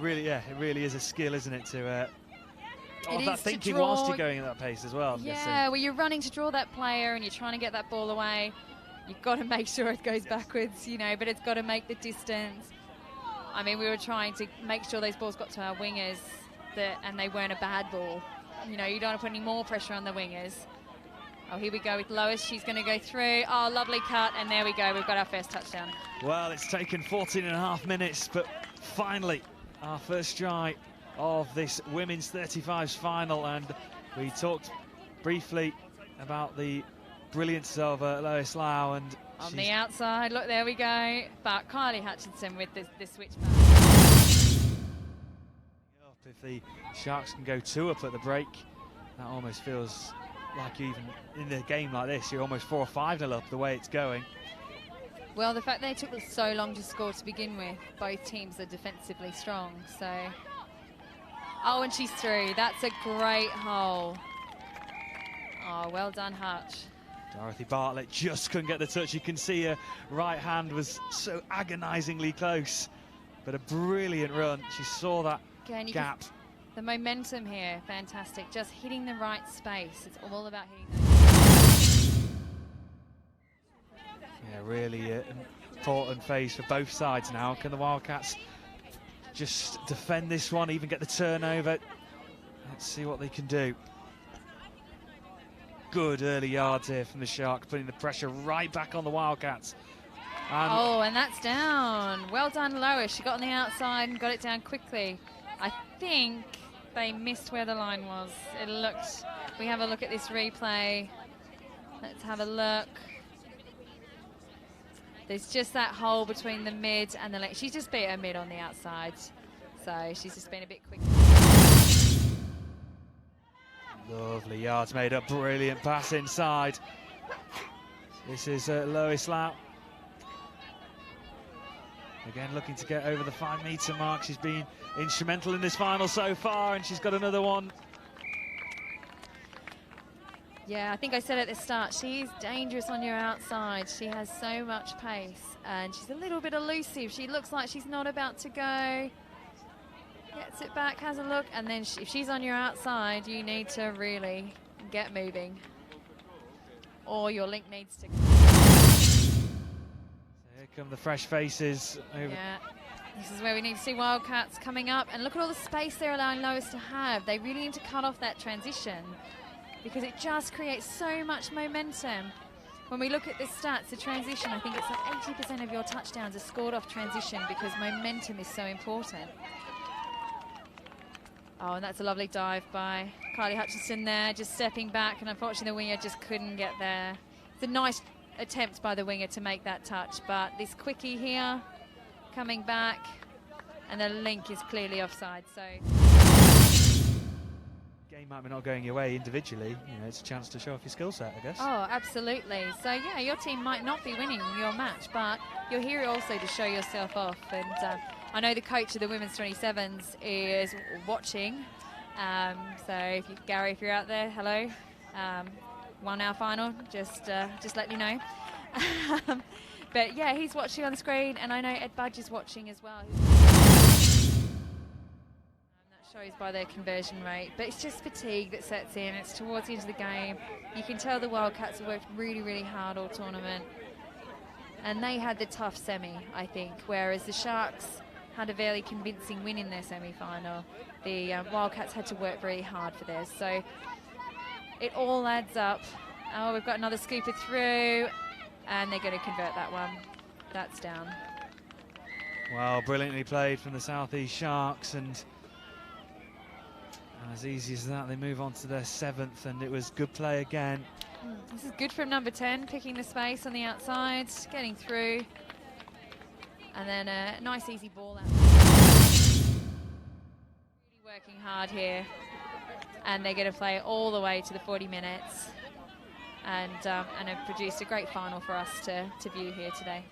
really, yeah, it really is a skill, isn't it? To that thinking draw, whilst you're going at that pace as well. Yeah, well, you're running to draw that player and you're trying to get that ball away. You've got to make sure it goes backwards, you know, but it's got to make the distance. I mean, we were trying to make sure those balls got to our wingers and they weren't a bad ball. You know, you don't want to put any more pressure on the wingers. Oh, here we go with Lois. She's going to go through. Oh, lovely cut. And there we go. We've got our first touchdown. Well, it's taken 14.5 minutes, but finally our first try of this women's 35s final. And we talked briefly about the brilliance of Lois Lau. And on the outside, look, there we go. But Kylie Hutchinson with the switch back. If the Sharks can go 2 up at the break, that almost feels like even in a game like this, you're almost 4 or 5-0 up the way it's going. Well, the fact they took so long to score to begin with, both teams are defensively strong, so. Oh, and she's through. That's a great hole. Oh, well done, Hutch. Dorothy Bartlett just couldn't get the touch. You can see her right hand was so agonisingly close, but a brilliant run. She saw that gap. The momentum here, fantastic. Just hitting the right space. It's all about hitting Yeah, really important phase for both sides now. Can the Wildcats just defend this one, even get the turnover? Let's see what they can do. Good early yards here from the Sharks, putting the pressure right back on the Wildcats. And that's down. Well done, Lois. She got on the outside and got it down quickly. I think they missed where the line was. It looked, we have a look at this replay. Let's have a look. There's just that hole between the mid and the left. She's just beat her mid on the outside. So she's just been a bit quick. Lovely yards made up, brilliant pass inside. This is Lois Lau. Again, looking to get over the 5-metre mark. She's been instrumental in this final so far, and she's got another one. Yeah, I think I said at the start, she's dangerous on your outside. She has so much pace, and she's a little bit elusive. She looks like she's not about to go. Gets it back, has a look, and then if she's on your outside, you need to really get moving. Or your link needs to... Here come the fresh faces. Yeah, this is where we need to see Wildcats coming up, and look at all the space they're allowing Lois to have. They really need to cut off that transition because it just creates so much momentum. When we look at the stats, the transition, I think it's like 80% of your touchdowns are scored off transition because momentum is so important. Oh, and that's a lovely dive by Kylie Hutchinson there, just stepping back, and unfortunately the winger just couldn't get there. It's a nice attempt by the winger to make that touch, but this quickie here, coming back, and the link is clearly offside, so. Game might be not going your way individually, you know, it's a chance to show off your skill set, I guess. Oh, absolutely. So yeah, your team might not be winning your match, but you're here also to show yourself off, and I know the coach of the women's 27s is watching, so if you, Gary, if you're out there, hello. 1 hour final, just let you know. But yeah, he's watching on the screen, and I know Ed Budge is watching as well. That shows by their conversion rate, but it's just fatigue that sets in. It's towards the end of the game. You can tell the Wildcats have worked really, really hard all tournament, and they had the tough semi, I think, whereas the Sharks had a very convincing win in their semi-final. The Wildcats had to work very hard for theirs, so it all adds up. Oh, we've got another scooper through, and they're going to convert that one. That's down. Well, brilliantly played from the South East Sharks, and as easy as that, they move on to their 7th, and it was good play again. This is good from number 10, picking the space on the outside, getting through, and then a nice easy ball out. Really working hard here, and they're going to play all the way to the 40 minutes, and have produced a great final for us to view here today.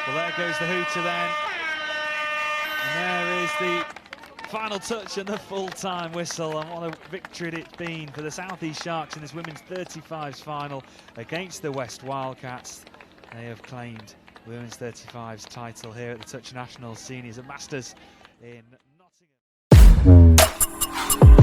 Well, there goes the hooter then, and there is the final touch and the full-time whistle, and what a victory it's been for the South East Sharks in this women's 35s final against the West Wildcats. They have claimed the women's 35s title here at the Touch National Seniors and Masters in Nottingham.